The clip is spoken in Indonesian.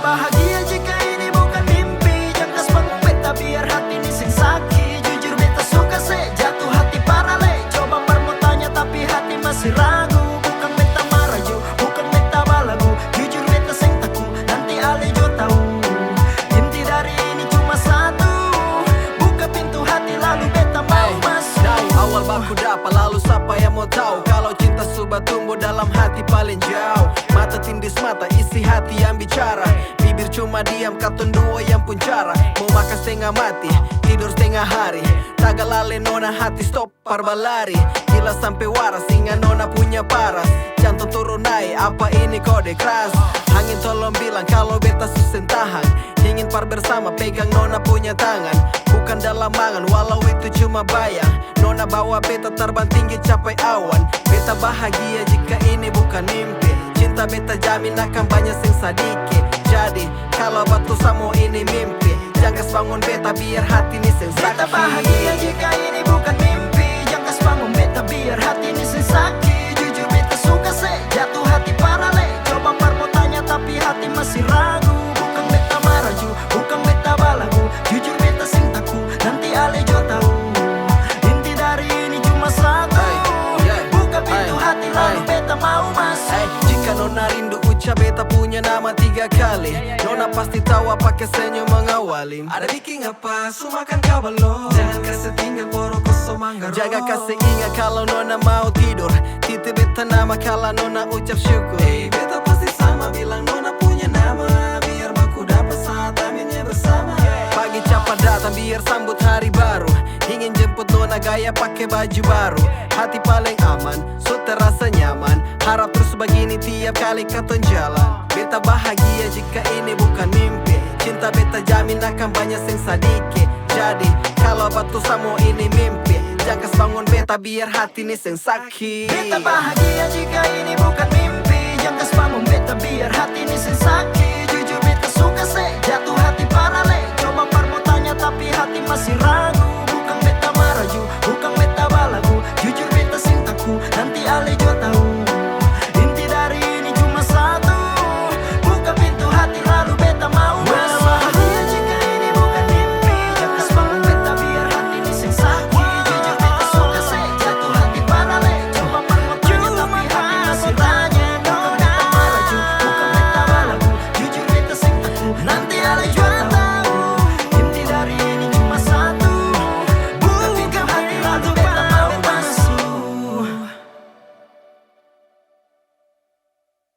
bahagia jika ini bukan mimpi. Jangkas bangun beta biar hati ini sing sakit. Jujur beta suka se jatuh hati parale. Coba parmo tanya tapi hati masih ragu. Bukan beta marah jo, bukan beta balagu. Jujur beta sing taku, nanti ale jo tahu. Inti dari ini cuma satu, buka pintu hati lalu beta mau masuk. Dari awal baku dapat lalu siapa yang mau tahu. Kalau cinta sudah tumbuh dalam hati paling jauh. Mata tindis mata isi hati yang bicara. Bibir cuma diam katon dua yang pun cara. Mau makan setengah mati, tidur setengah hari. Tagalale nona hati stop parbalari. Gila sampai waras hingga nona punya paras. Jantung turun naik apa ini kode keras. Angin tolong bilang kalau beta susen tahan. Ingin par bersama pegang nona punya tangan. Bukan dalam mangan walau itu cuma bayang. Nona bawa beta terbang tinggi capai awan. Beta bahagia jika ini bukan mimpi. Cinta beta jamin akan banyak sing sadiki. Jadi kalau batu samo ini mimpi. Jangkas bangun beta biar hati ini sing sakit. Beta bahagia jika ini bukan mimpi. Jangkas bangun beta biar hati ini sing sakit. Jujur beta suka se jatuh hati parale. Coba parmo tanya tapi hati masih ragu. Bukan beta marah ju, bukan beta balagu. Jujur beta sing taku, nanti ale jo tahu. Inti dari ini cuma satu, buka pintu hati lalu beta mau masuk. Jika nona rindu ucap beta punya nama 3 kali. Nona pasti tahu pakai senyum mengawali. Ada bikin apa, sumakan kau belum. Jangan kasih tinggal poro kosong mangga. Jaga kasih ingat kalau nona mau tidur. Titip beta nama kalau nona ucap syukur. Beta pasti sama bilang nona punya nama. Biar baku dapat saat aminnya bersama. Pagi cepat datang biar sambut hari baru. Ingin jemput nona gaya pakai baju baru. Hati paling aman, so terasa nyaman. Harap terus begini tiap kali katon jalan. Beta bahagia jika ini bukan mimpi. Cinta beta jamin akan banyak sing sadiki. Jadi kalau batu samo ini mimpi. Jangkas bangun beta biar hati ini sing sakit. Beta bahagia jika ini bukan mimpi. Jangkas bangun beta biar hati ini sing sakit. Jujur beta suka se jatuh hati parale. Coba parmo tanya tapi hati masih ragu.